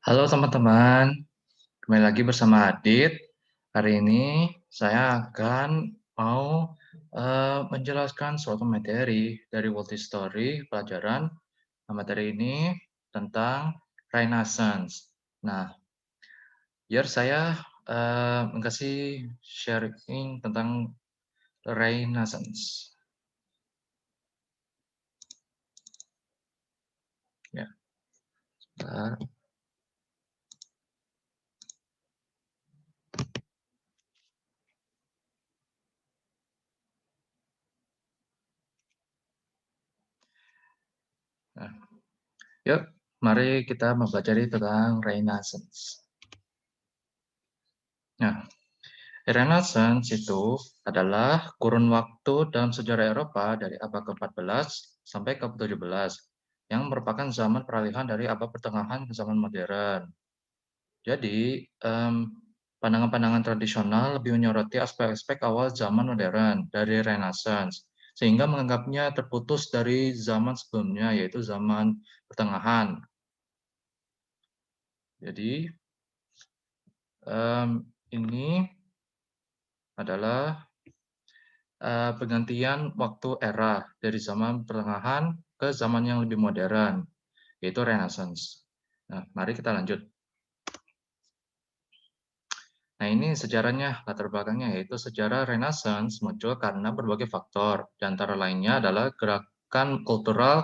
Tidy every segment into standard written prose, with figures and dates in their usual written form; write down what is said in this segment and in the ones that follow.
Halo teman-teman, kembali lagi bersama Adit. Hari ini saya akan mau menjelaskan suatu materi dari World History pelajaran. Nah, materi ini tentang Renaissance. Nah, biar saya mengasih sharing tentang Renaissance. Ya, sebentar. Nah, yuk, mari kita mempelajari tentang Renaissance. Nah, Renaissance itu adalah kurun waktu dalam sejarah Eropa dari abad ke-14 sampai ke-17 yang merupakan zaman peralihan dari abad pertengahan ke zaman modern. Jadi, pandangan-pandangan tradisional lebih menyoroti aspek-aspek awal zaman modern dari Renaissance, sehingga menganggapnya terputus dari zaman sebelumnya, yaitu zaman pertengahan. Jadi, ini adalah pergantian waktu era dari zaman pertengahan ke zaman yang lebih modern, yaitu Renaissance. Nah, mari kita lanjut. Nah, ini sejarahnya, latar belakangnya, yaitu sejarah Renaissance muncul karena berbagai faktor. Di antara lainnya adalah gerakan kultural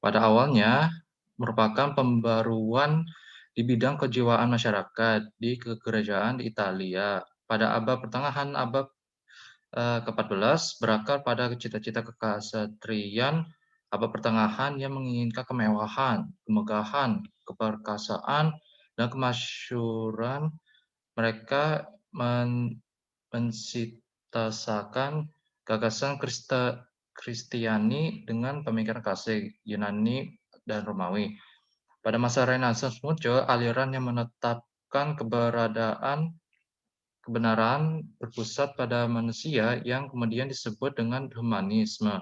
pada awalnya merupakan pembaruan di bidang kejiwaan masyarakat di kegerajaan di Italia. Pada abad pertengahan abad ke-14 berakar pada cita-cita keksatrian abad pertengahan yang menginginkan kemewahan, kemegahan, keperkasaan, dan kemasyhuran. Mereka mensitasakan gagasan Kristiani dengan pemikiran klasik Yunani dan Romawi. Pada masa Renaissance muncul aliran yang menetapkan kebenaran berpusat pada manusia yang kemudian disebut dengan humanisme.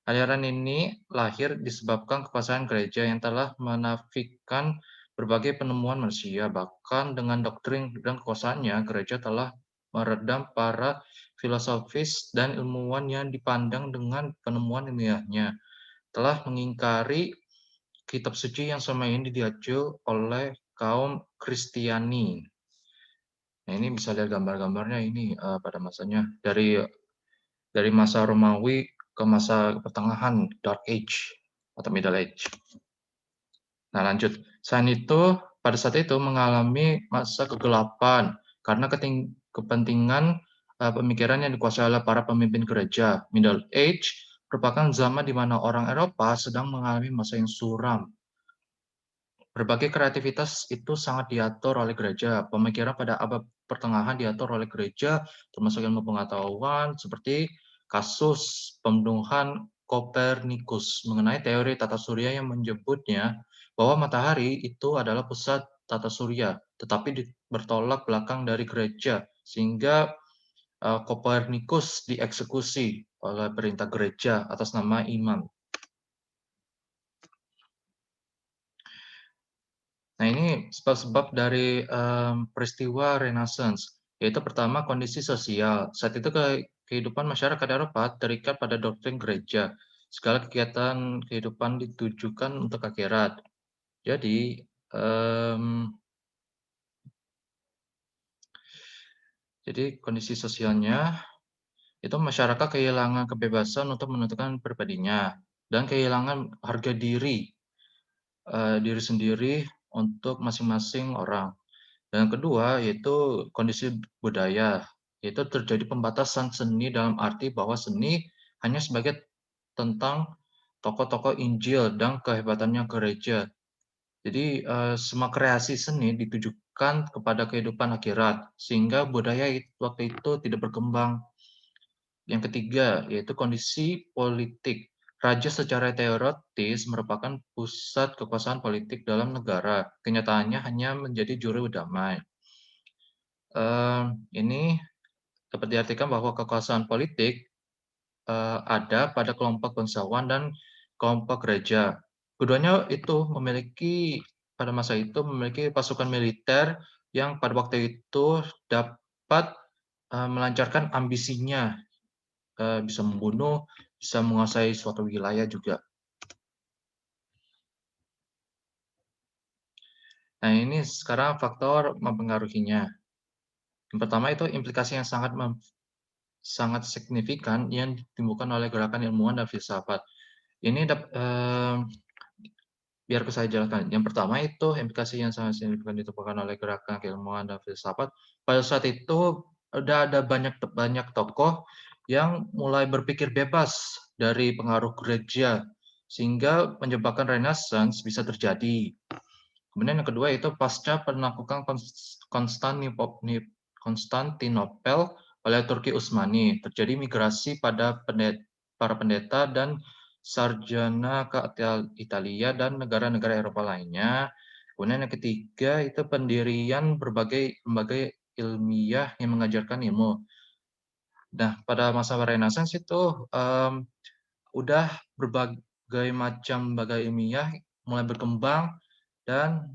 Aliran ini lahir disebabkan kekuasaan gereja yang telah menafikan berbagai penemuan manusia. Bahkan dengan doktrin dan kekuasaannya, gereja telah meredam para filosofis dan ilmuwan yang dipandang dengan penemuan ilmiahnya. Telah mengingkari kitab suci yang selama ini diacu oleh kaum Kristiani. Nah, ini bisa lihat gambar-gambarnya ini pada masanya dari masa Romawi ke masa pertengahan Dark Age atau Middle Age. Nah, lanjut. Selain itu, pada saat itu mengalami masa kegelapan karena kepentingan pemikiran yang dikuasai oleh para pemimpin gereja. Middle Age merupakan zaman di mana orang Eropa sedang mengalami masa yang suram. Berbagai kreativitas itu sangat diatur oleh gereja. Pemikiran pada abad pertengahan diatur oleh gereja, termasuk ilmu pengetahuan, seperti kasus pembunuhan Kopernikus mengenai teori tata surya yang menyebutnya bahwa matahari itu adalah pusat tata surya, tetapi bertolak belakang dari gereja, sehingga Kopernikus dieksekusi oleh perintah gereja atas nama imam. Nah, ini sebab-sebab dari peristiwa Renaissance, yaitu pertama kondisi sosial. Saat itu kehidupan masyarakat Eropa terikat pada doktrin gereja. Segala kegiatan kehidupan ditujukan untuk akhirat. Jadi, kondisi sosialnya itu masyarakat kehilangan kebebasan untuk menentukan pribadinya dan kehilangan harga diri sendiri untuk masing-masing orang. Dan yang kedua yaitu kondisi budaya, yaitu terjadi pembatasan seni dalam arti bahwa seni hanya sebagai tentang tokoh-tokoh Injil dan kehebatannya gereja. Jadi semua kreasi seni ditujukan kepada kehidupan akhirat, sehingga budaya waktu itu tidak berkembang. Yang ketiga yaitu kondisi politik. Raja secara teoritis merupakan pusat kekuasaan politik dalam negara. Kenyataannya hanya menjadi juru damai. Ini dapat diartikan bahwa kekuasaan politik ada pada kelompok bangsawan dan kelompok gereja. Keduanya itu memiliki pada masa itu memiliki pasukan militer yang pada waktu itu dapat melancarkan ambisinya, bisa membunuh, bisa menguasai suatu wilayah juga. Nah, ini sekarang faktor mempengaruhinya. Yang pertama itu implikasi yang sangat signifikan yang ditimbulkan oleh gerakan ilmuwan dan filsafat. Ini biar saya jelaskan. Yang pertama itu implikasi yang sangat signifikan ditimbulkan oleh gerakan keilmuan dan filsafat. Pada saat itu udah ada banyak tokoh yang mulai berpikir bebas dari pengaruh gereja sehingga menyebabkan Renaissance bisa terjadi. Kemudian yang kedua itu pasca penaklukan Konstantinopel oleh Turki Utsmani, terjadi migrasi pada para pendeta dan sarjana ke Italia dan negara-negara Eropa lainnya. Kemudian yang ketiga itu pendirian berbagai lembaga ilmiah yang mengajarkan ilmu. Nah, pada masa Renaissance itu udah berbagai macam lembaga ilmiah mulai berkembang dan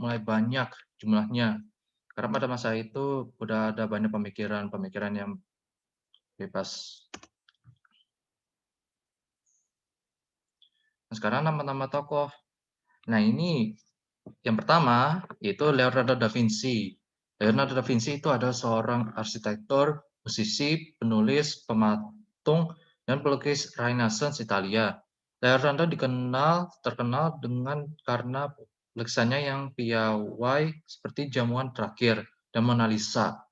mulai banyak jumlahnya. Karena pada masa itu udah ada banyak pemikiran-pemikiran yang bebas. Nah, sekarang nama-nama tokoh. Nah, ini yang pertama yaitu Leonardo da Vinci. Leonardo da Vinci itu adalah seorang arsitektur, musisi, penulis, pematung, dan pelukis Renaissance Italia. Leonardo terkenal karena lukisannya yang piawai seperti Jamuan Terakhir dan Mona Lisa.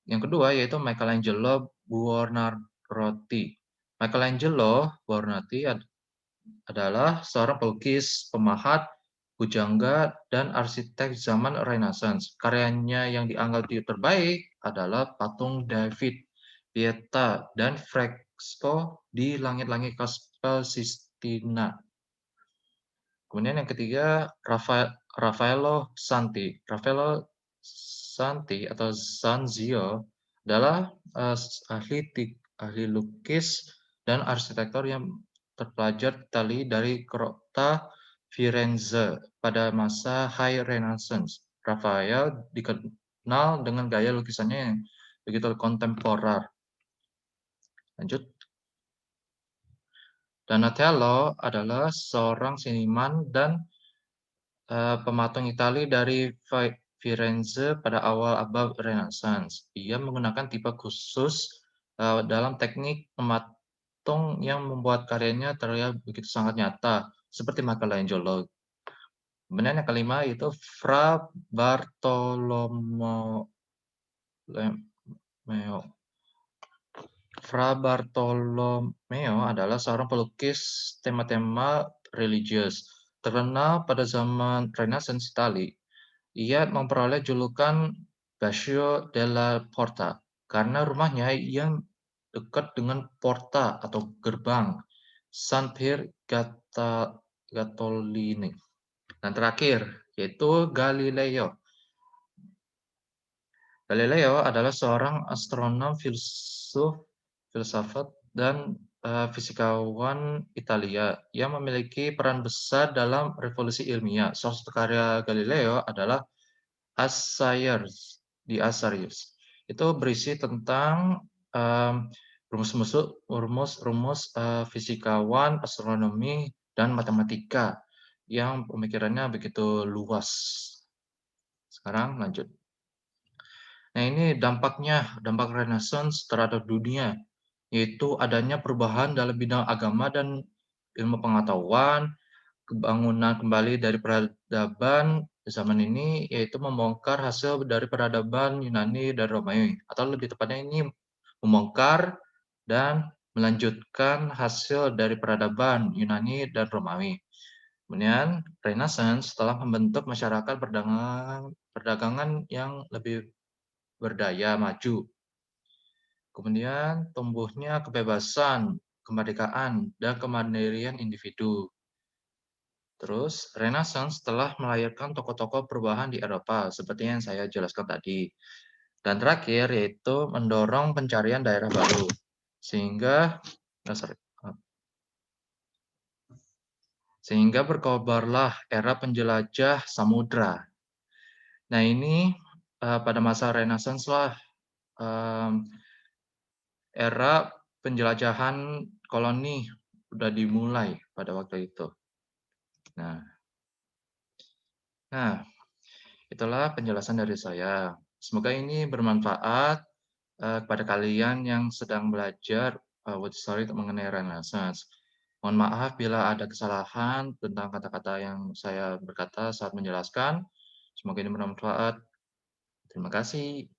Yang kedua yaitu Michelangelo Buonarroti. Michelangelo Buonarroti adalah seorang pelukis, pemahat, pujangga, dan arsitek zaman Renaissance. Karyanya yang dianggap terbaik adalah patung David, Pieta, dan fresko di langit-langit Caspel Sistina. Kemudian yang ketiga, Raffaello Santi. Raffaello Santi atau Sanzio adalah ahli lukis dan arsitektur yang terpelajar Itali dari kota Firenze pada masa High Renaissance. Raphael dikenal dengan gaya lukisannya yang begitu kontemporer. Lanjut. Donatello adalah seorang seniman dan pematung Italia dari Firenze pada awal abad Renaissance. Ia menggunakan tipe khusus dalam teknik mematung yang membuat karyanya terlihat begitu sangat nyata, seperti Michelangelo. Kemudian yang kelima itu Fra Bartolomeo. Fra Bartolomeo adalah seorang pelukis tema-tema religius terkenal pada zaman Renaissance Italia. Ia memperoleh julukan Baccio della Porta karena rumahnya yang dekat dengan porta atau gerbang San Pier Gattolini. Dan terakhir yaitu Galileo. Galileo adalah seorang astronom, filsafat, dan fisikawan Italia yang memiliki peran besar dalam revolusi ilmiah. Salah satu karya Galileo adalah Asarius. Itu berisi tentang rumus-rumus fisikawan, astronomi, dan matematika yang pemikirannya begitu luas. Sekarang lanjut. Nah, ini dampak Renaissance terhadap dunia, yaitu adanya perubahan dalam bidang agama dan ilmu pengetahuan, kebangunan kembali dari peradaban zaman ini, yaitu membongkar hasil dari peradaban Yunani dan Romawi, atau lebih tepatnya ini membongkar dan melanjutkan hasil dari peradaban Yunani dan Romawi. Kemudian Renaissance telah membentuk masyarakat perdagangan yang lebih berdaya maju. Kemudian tumbuhnya kebebasan, kemerdekaan, dan kemandirian individu. Terus, Renaissance telah melahirkan tokoh-tokoh perubahan di Eropa, seperti yang saya jelaskan tadi. Dan terakhir, yaitu mendorong pencarian daerah baru. Sehingga berkobarlah era penjelajah samudra. Nah ini, pada masa Renaissance lah, mmm, era penjelajahan koloni udah dimulai pada waktu itu. Nah nah, itulah penjelasan dari saya. Semoga ini bermanfaat, kepada kalian yang sedang belajar, World Story mengenai Renaissance. Mohon maaf bila ada kesalahan tentang kata-kata yang saya berkata saat menjelaskan. Semoga ini bermanfaat. Terima kasih.